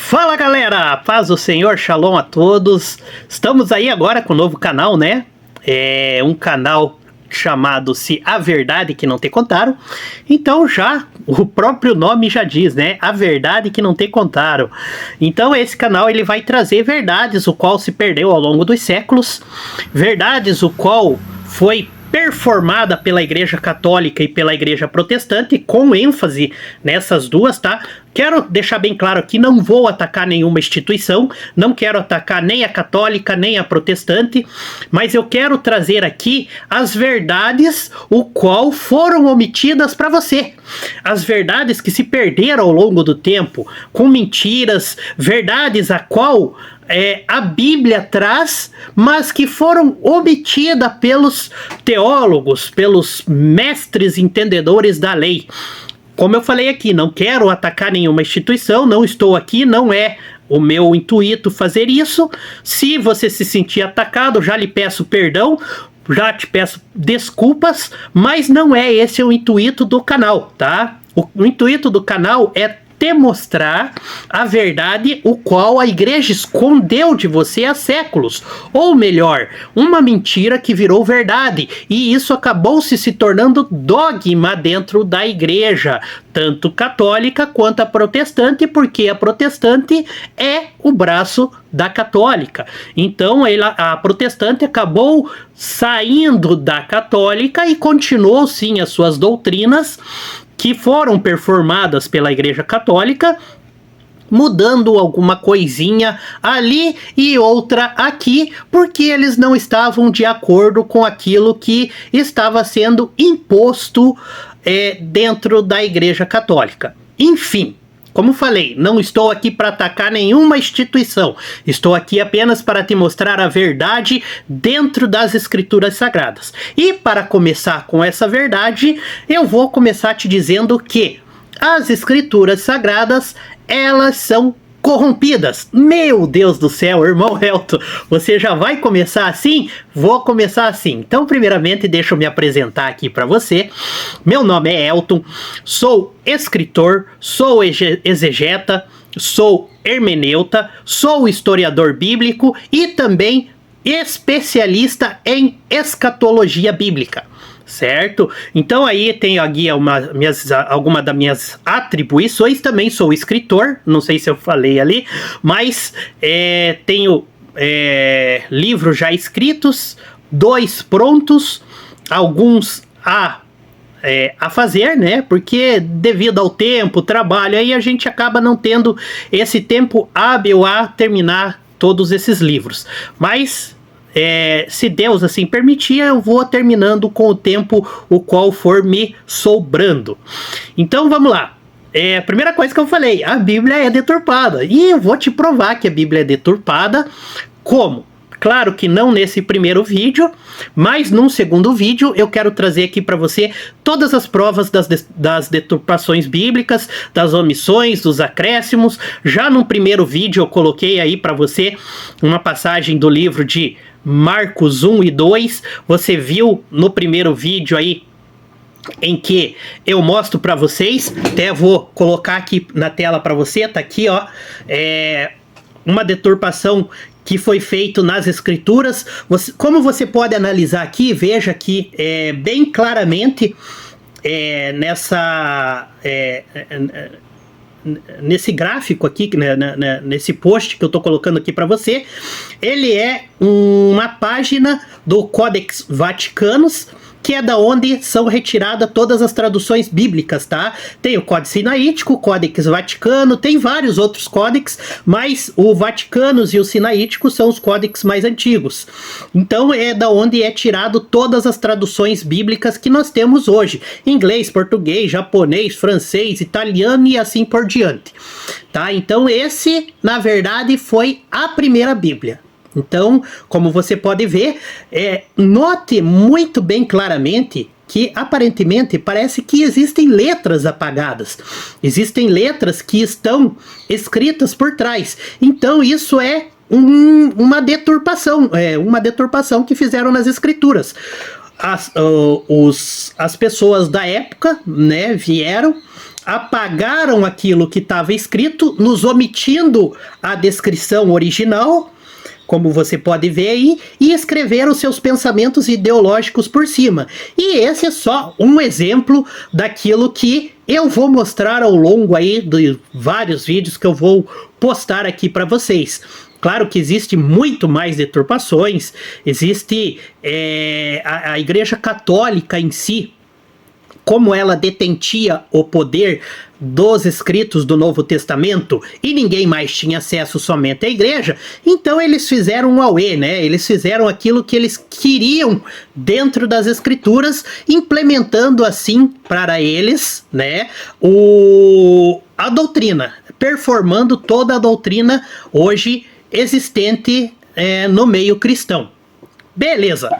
Fala galera, paz do Senhor, shalom a todos. Estamos aí agora com um novo canal, né? É um canal chamado-se A Verdade Que Não Te Contaram. Então já o próprio nome já diz, né? A Verdade Que Não Te Contaram. Então esse canal ele vai trazer verdades o qual se perdeu ao longo dos séculos, verdades o qual foi performada pela Igreja Católica e pela Igreja Protestante, com ênfase nessas duas, tá? Quero deixar bem claro aqui, não vou atacar nenhuma instituição, não quero atacar nem a católica, nem a protestante, mas eu quero trazer aqui as verdades o qual foram omitidas para você. As verdades que se perderam ao longo do tempo, com mentiras, verdades a qual a Bíblia traz, mas que foram omitidas pelos teólogos, pelos mestres entendedores da lei. Como eu falei aqui, não quero atacar nenhuma instituição, não estou aqui, não é o meu intuito fazer isso. Se você se sentir atacado, já lhe peço perdão, já te peço desculpas, mas não é esse o intuito do canal, tá? O intuito do canal é te mostrar a verdade o qual a igreja escondeu de você há séculos, ou melhor, uma mentira que virou verdade, e isso acabou se tornando dogma dentro da igreja, tanto católica quanto a protestante, porque a protestante é o braço da católica. Então a protestante acabou saindo da católica e continuou sim as suas doutrinas que foram performadas pela Igreja Católica, mudando alguma coisinha ali e outra aqui, porque eles não estavam de acordo com aquilo que estava sendo imposto dentro da Igreja Católica. Enfim, como falei, não estou aqui para atacar nenhuma instituição, estou aqui apenas para te mostrar a verdade dentro das Escrituras Sagradas. E para começar com essa verdade, eu vou começar te dizendo que as Escrituras Sagradas, elas são corrompidas. Meu Deus do céu, irmão Elton, você já vai começar assim? Vou começar assim. Então, primeiramente, deixa eu me apresentar aqui para você. Meu nome é Elton, sou escritor, sou exegeta, sou hermeneuta, sou historiador bíblico e também especialista em escatologia bíblica. Certo? Então aí tenho aqui alguma das minhas atribuições. Também sou escritor, não sei se eu falei ali, mas tenho livros já escritos, 2 prontos, alguns a fazer, né? Porque devido ao tempo, trabalho, aí a gente acaba não tendo esse tempo hábil a terminar todos esses livros. Mas se Deus assim permitir, eu vou terminando com o tempo o qual for me sobrando. Então vamos lá. A primeira coisa que eu falei, a Bíblia é deturpada. E eu vou te provar que a Bíblia é deturpada. Como? Claro que não nesse primeiro vídeo, mas num segundo vídeo eu quero trazer aqui para você todas as provas das deturpações bíblicas, das omissões, dos acréscimos. Já no primeiro vídeo eu coloquei aí para você uma passagem do livro de Marcos 1 e 2, você viu no primeiro vídeo aí em que eu mostro para vocês, até vou colocar aqui na tela para você, tá aqui ó, uma deturpação que foi feito nas escrituras. Como você pode analisar aqui, veja aqui bem claramente nesse gráfico aqui, nesse post que eu tô colocando aqui para você, ele é uma página do Codex Vaticanus, que é da onde são retiradas todas as traduções bíblicas, tá? Tem o Códice Sinaítico, o Codex Vaticano, tem vários outros códex, mas o Vaticanus e o Sinaítico são os códex mais antigos. Então é da onde é tirado todas as traduções bíblicas que nós temos hoje: inglês, português, japonês, francês, italiano e assim por diante, tá? Então esse, na verdade, foi a primeira Bíblia. Então, como você pode ver, note muito bem claramente que aparentemente parece que existem letras apagadas. Existem letras que estão escritas por trás. Então isso é uma deturpação, que fizeram nas escrituras. As pessoas da época, né, vieram apagaram aquilo que estava escrito, nos omitindo a descrição original, como você pode ver aí, e escreveram seus pensamentos ideológicos por cima. E esse é só um exemplo daquilo que eu vou mostrar ao longo aí de vários vídeos que eu vou postar aqui para vocês. Claro que existe muito mais deturpações, existe a Igreja Católica em si, como ela detentia o poder dos escritos do Novo Testamento e ninguém mais tinha acesso somente à igreja, então eles fizeram um auê, né? Eles fizeram aquilo que eles queriam dentro das escrituras, implementando assim para eles, né, a doutrina, performando toda a doutrina hoje existente no meio cristão. Beleza,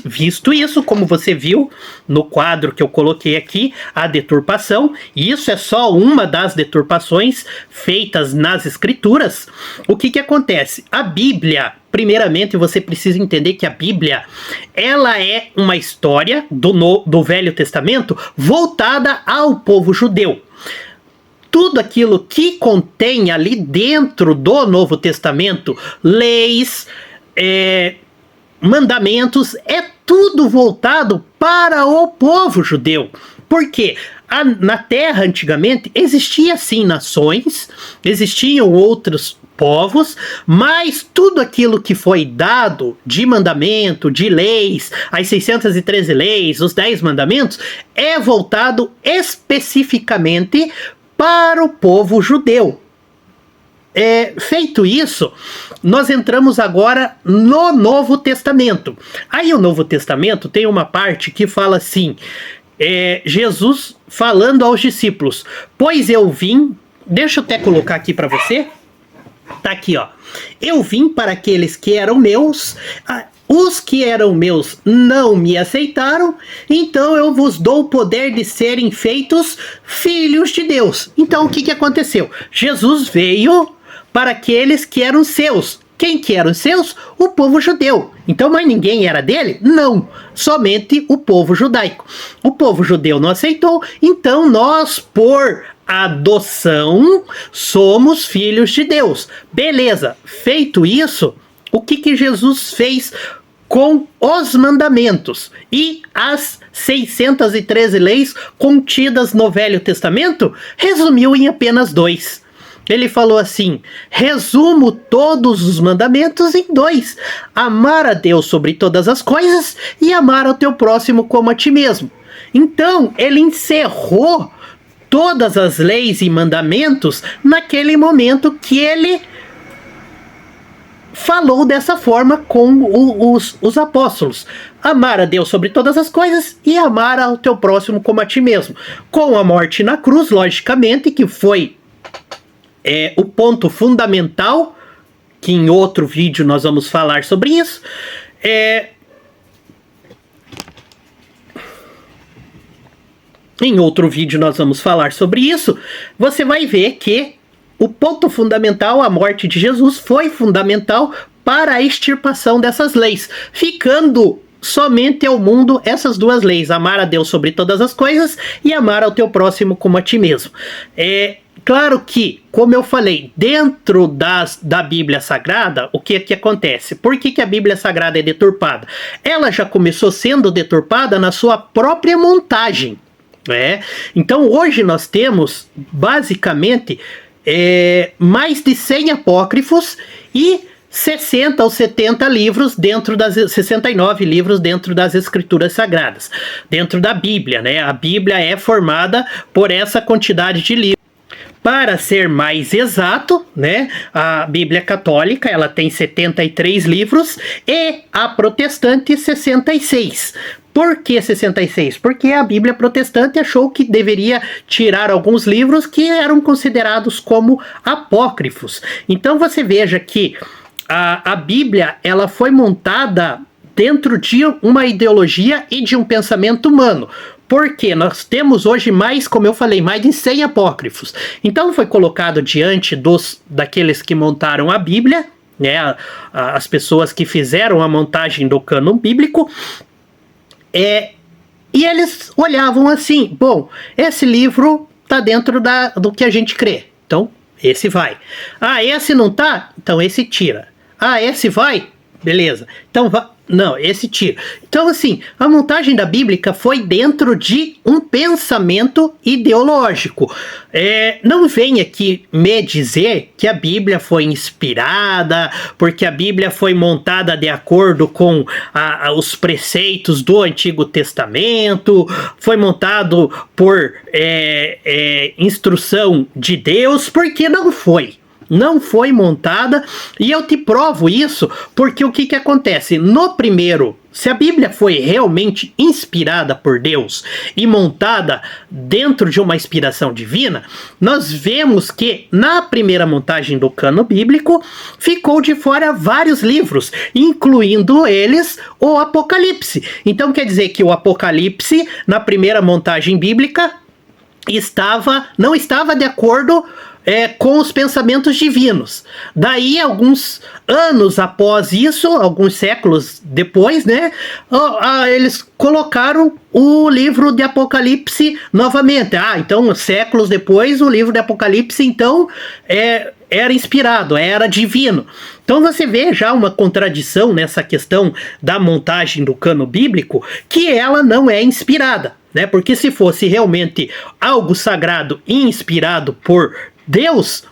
visto isso, como você viu no quadro que eu coloquei aqui, a deturpação, e isso é só uma das deturpações feitas nas escrituras, o que acontece? A Bíblia, primeiramente você precisa entender que a Bíblia, ela é uma história do Velho Testamento voltada ao povo judeu. Tudo aquilo que contém ali dentro do Novo Testamento, leis, mandamentos, é tudo voltado para o povo judeu. Por quê? Na terra antigamente existiam sim nações, existiam outros povos, mas tudo aquilo que foi dado de mandamento, de leis, as 613 leis, os 10 mandamentos, é voltado especificamente para o povo judeu. Feito isso, nós entramos agora no Novo Testamento. Aí o Novo Testamento tem uma parte que fala assim, Jesus falando aos discípulos, pois eu vim, deixa eu até colocar aqui para você, tá aqui ó, eu vim para aqueles que eram meus, os que eram meus não me aceitaram, então eu vos dou o poder de serem feitos filhos de Deus. Então o que aconteceu? Jesus veio para aqueles que eram seus. Quem que eram seus? O povo judeu. Então, mas ninguém era dele? Não. Somente o povo judaico. O povo judeu não aceitou, então nós, por adoção, somos filhos de Deus. Beleza. Feito isso, o que Jesus fez com os mandamentos e as 613 leis contidas no Velho Testamento? Resumiu em apenas 2. Ele falou assim, resumo todos os mandamentos em 2. Amar a Deus sobre todas as coisas e amar ao teu próximo como a ti mesmo. Então, ele encerrou todas as leis e mandamentos naquele momento que ele falou dessa forma com os apóstolos. Amar a Deus sobre todas as coisas e amar ao teu próximo como a ti mesmo. Com a morte na cruz, logicamente, que foi o ponto fundamental, que em outro vídeo nós vamos falar sobre isso. Em outro vídeo nós vamos falar sobre isso. Você vai ver que o ponto fundamental, a morte de Jesus, foi fundamental para a extirpação dessas leis, ficando somente ao mundo essas 2 leis, amar a Deus sobre todas as coisas e amar ao teu próximo como a ti mesmo. Claro que, como eu falei, dentro da Bíblia Sagrada, o que acontece? Por que a Bíblia Sagrada é deturpada? Ela já começou sendo deturpada na sua própria montagem. Então hoje nós temos, basicamente, mais de 100 apócrifos e 60 ou 70 livros dentro das 69 livros dentro das escrituras sagradas, dentro da Bíblia, né? A Bíblia é formada por essa quantidade de livros. Para ser mais exato, né, a Bíblia Católica ela tem 73 livros e a Protestante 66. Por que 66? Porque a Bíblia Protestante achou que deveria tirar alguns livros que eram considerados como apócrifos. Então você veja que a Bíblia ela foi montada dentro de uma ideologia e de um pensamento humano. Porque nós temos hoje mais, como eu falei, mais de 100 apócrifos. Então foi colocado diante daqueles que montaram a Bíblia, né, as pessoas que fizeram a montagem do cânon bíblico, e eles olhavam assim, bom, esse livro tá dentro do que a gente crê. Então, esse vai. Ah, esse não tá? Então esse tira. Ah, esse vai? Beleza. Então, não, esse tira. Então, assim, a montagem da Bíblia foi dentro de um pensamento ideológico. Não vem aqui me dizer que a Bíblia foi inspirada, porque a Bíblia foi montada de acordo com os preceitos do Antigo Testamento, foi montado por instrução de Deus, porque não foi. Não foi montada, e eu te provo isso, porque o que acontece? No primeiro, se a Bíblia foi realmente inspirada por Deus e montada dentro de uma inspiração divina, nós vemos que na primeira montagem do cano bíblico ficou de fora vários livros, incluindo eles o Apocalipse. Então quer dizer que o Apocalipse, na primeira montagem bíblica, não estava de acordo com os pensamentos divinos. Daí, alguns anos após isso, alguns séculos depois, né, eles colocaram o livro de Apocalipse novamente. Então, séculos depois, o livro de Apocalipse, então, era inspirado, era divino. Então você vê já uma contradição nessa questão da montagem do cano bíblico, que ela não é inspirada, né? Porque se fosse realmente algo sagrado e inspirado por Deus,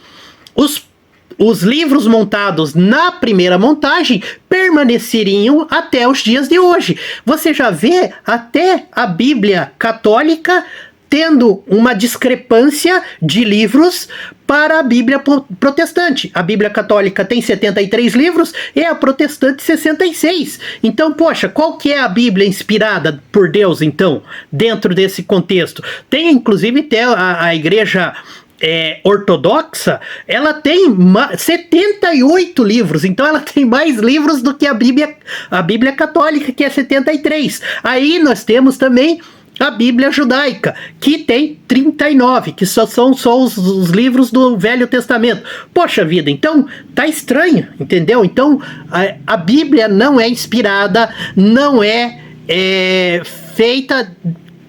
os livros montados na primeira montagem permaneceriam até os dias de hoje. Você já vê até a Bíblia católica tendo uma discrepância de livros para a Bíblia protestante. A Bíblia católica tem 73 livros e a protestante 66. Então, poxa, qual que é a Bíblia inspirada por Deus, então, dentro desse contexto? Tem, inclusive, até a igreja ortodoxa, ela tem 78 livros, então ela tem mais livros do que a Bíblia católica, que é 73. Aí nós temos também a Bíblia judaica, que tem 39, que são só os livros do Velho Testamento. Poxa vida, então tá estranho, entendeu? Então a Bíblia não é inspirada, não é feita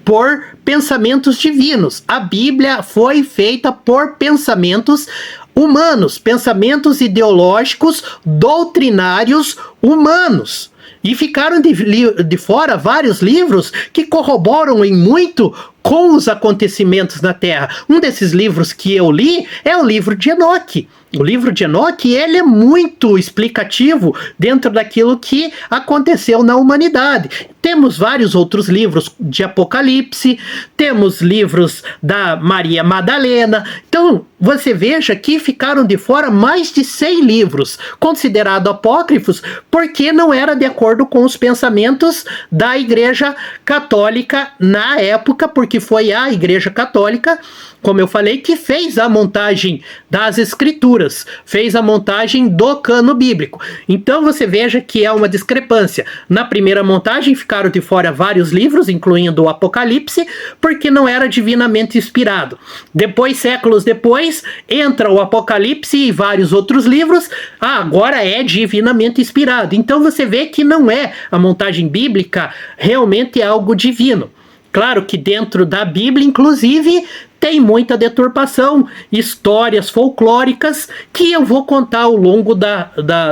por pensamentos divinos. A Bíblia foi feita por pensamentos humanos, pensamentos ideológicos, doutrinários humanos. E ficaram de fora vários livros que corroboram em muito com os acontecimentos na Terra. Um desses livros que eu li é o livro de Enoque. O livro de Enoque, ele é muito explicativo dentro daquilo que aconteceu na humanidade. Temos vários outros livros de Apocalipse, temos livros da Maria Madalena. Então, você veja que ficaram de fora mais de 100 livros, considerados apócrifos, porque não era de acordo com os pensamentos da Igreja Católica na época, porque foi a Igreja Católica, como eu falei, que fez a montagem das Escrituras, fez a montagem do cano bíblico. Então você veja que é uma discrepância. Na primeira montagem ficaram de fora vários livros, incluindo o Apocalipse, porque não era divinamente inspirado. Depois, séculos depois, entra o Apocalipse e vários outros livros, agora é divinamente inspirado. Então você vê que não é a montagem bíblica realmente algo divino. Claro que dentro da Bíblia, inclusive, tem muita deturpação, histórias folclóricas que eu vou contar ao longo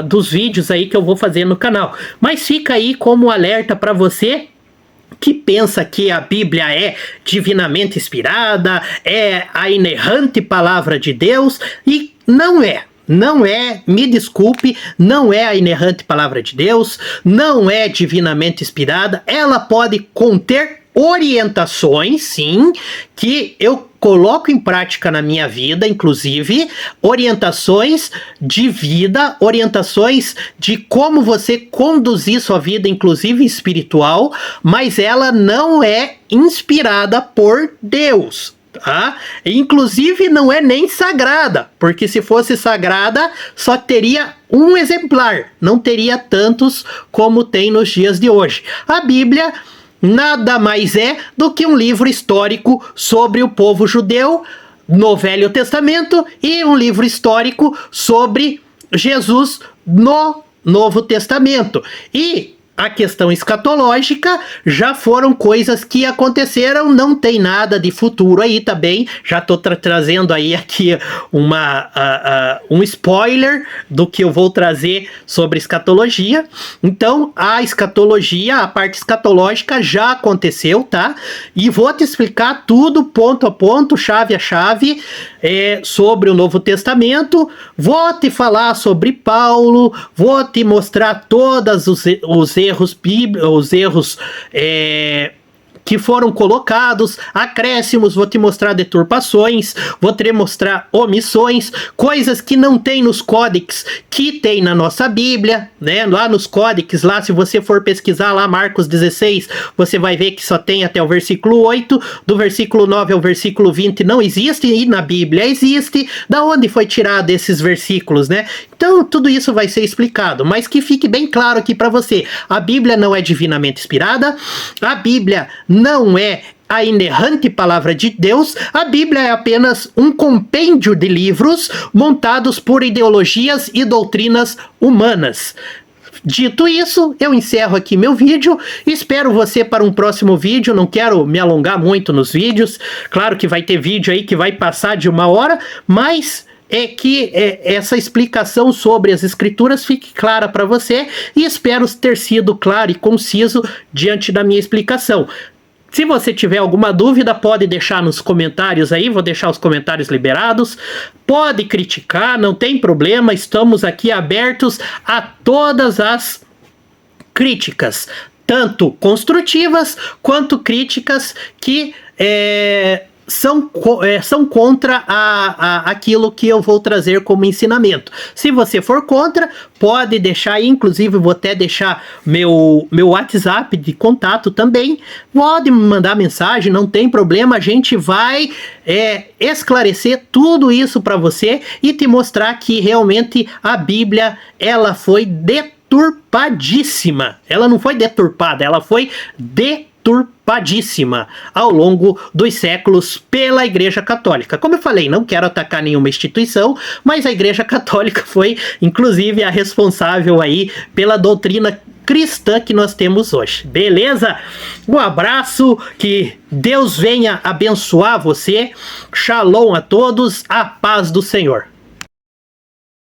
dos vídeos aí que eu vou fazer no canal. Mas fica aí como alerta para você que pensa que a Bíblia é divinamente inspirada, é a inerrante palavra de Deus, e não é. Não é, me desculpe, não é a inerrante palavra de Deus, não é divinamente inspirada. Ela pode conter orientações, sim, que eu coloco em prática na minha vida, inclusive orientações de vida, orientações de como você conduzir sua vida, inclusive espiritual, mas ela não é inspirada por Deus. Tá? Inclusive não é nem sagrada, porque se fosse sagrada só teria um exemplar, não teria tantos como tem nos dias de hoje. A Bíblia nada mais é do que um livro histórico sobre o povo judeu no Velho Testamento e um livro histórico sobre Jesus no Novo Testamento. E a questão escatológica já foram coisas que aconteceram, não tem nada de futuro aí também. Já estou trazendo aí aqui um spoiler do que eu vou trazer sobre escatologia. Então, a escatologia, a parte escatológica já aconteceu, tá? E vou te explicar tudo ponto a ponto, chave a chave, sobre o Novo Testamento. Vou te falar sobre Paulo, vou te mostrar todos os erros bíblicos, os erros que foram colocados, acréscimos, vou te mostrar deturpações, vou te mostrar omissões, coisas que não tem nos códex, que tem na nossa Bíblia, né? Lá nos códex, lá se você for pesquisar lá Marcos 16, você vai ver que só tem até o versículo 8, do versículo 9 ao versículo 20 não existe, e na Bíblia existe. Da onde foi tirado esses versículos, né? Então, tudo isso vai ser explicado, mas que fique bem claro aqui para você, a Bíblia não é divinamente inspirada, a Bíblia não é a inerrante palavra de Deus, a Bíblia é apenas um compêndio de livros montados por ideologias e doutrinas humanas. Dito isso, eu encerro aqui meu vídeo, espero você para um próximo vídeo, não quero me alongar muito nos vídeos, claro que vai ter vídeo aí que vai passar de 1 hora, mas que essa explicação sobre as escrituras fique clara para você, e espero ter sido claro e conciso diante da minha explicação. Se você tiver alguma dúvida, pode deixar nos comentários aí, vou deixar os comentários liberados. Pode criticar, não tem problema, estamos aqui abertos a todas as críticas, tanto construtivas quanto críticas que são contra aquilo que eu vou trazer como ensinamento. Se você for contra, pode deixar aí, inclusive vou até deixar meu WhatsApp de contato também, pode me mandar mensagem, não tem problema, a gente vai esclarecer tudo isso para você e te mostrar que realmente a Bíblia, ela foi deturpadíssima, ela não foi deturpada, ela foi deturpadíssima ao longo dos séculos pela Igreja Católica. Como eu falei, não quero atacar nenhuma instituição, mas a Igreja Católica foi, inclusive, a responsável aí pela doutrina cristã que nós temos hoje. Beleza? Um abraço, que Deus venha abençoar você. Shalom a todos, a paz do Senhor.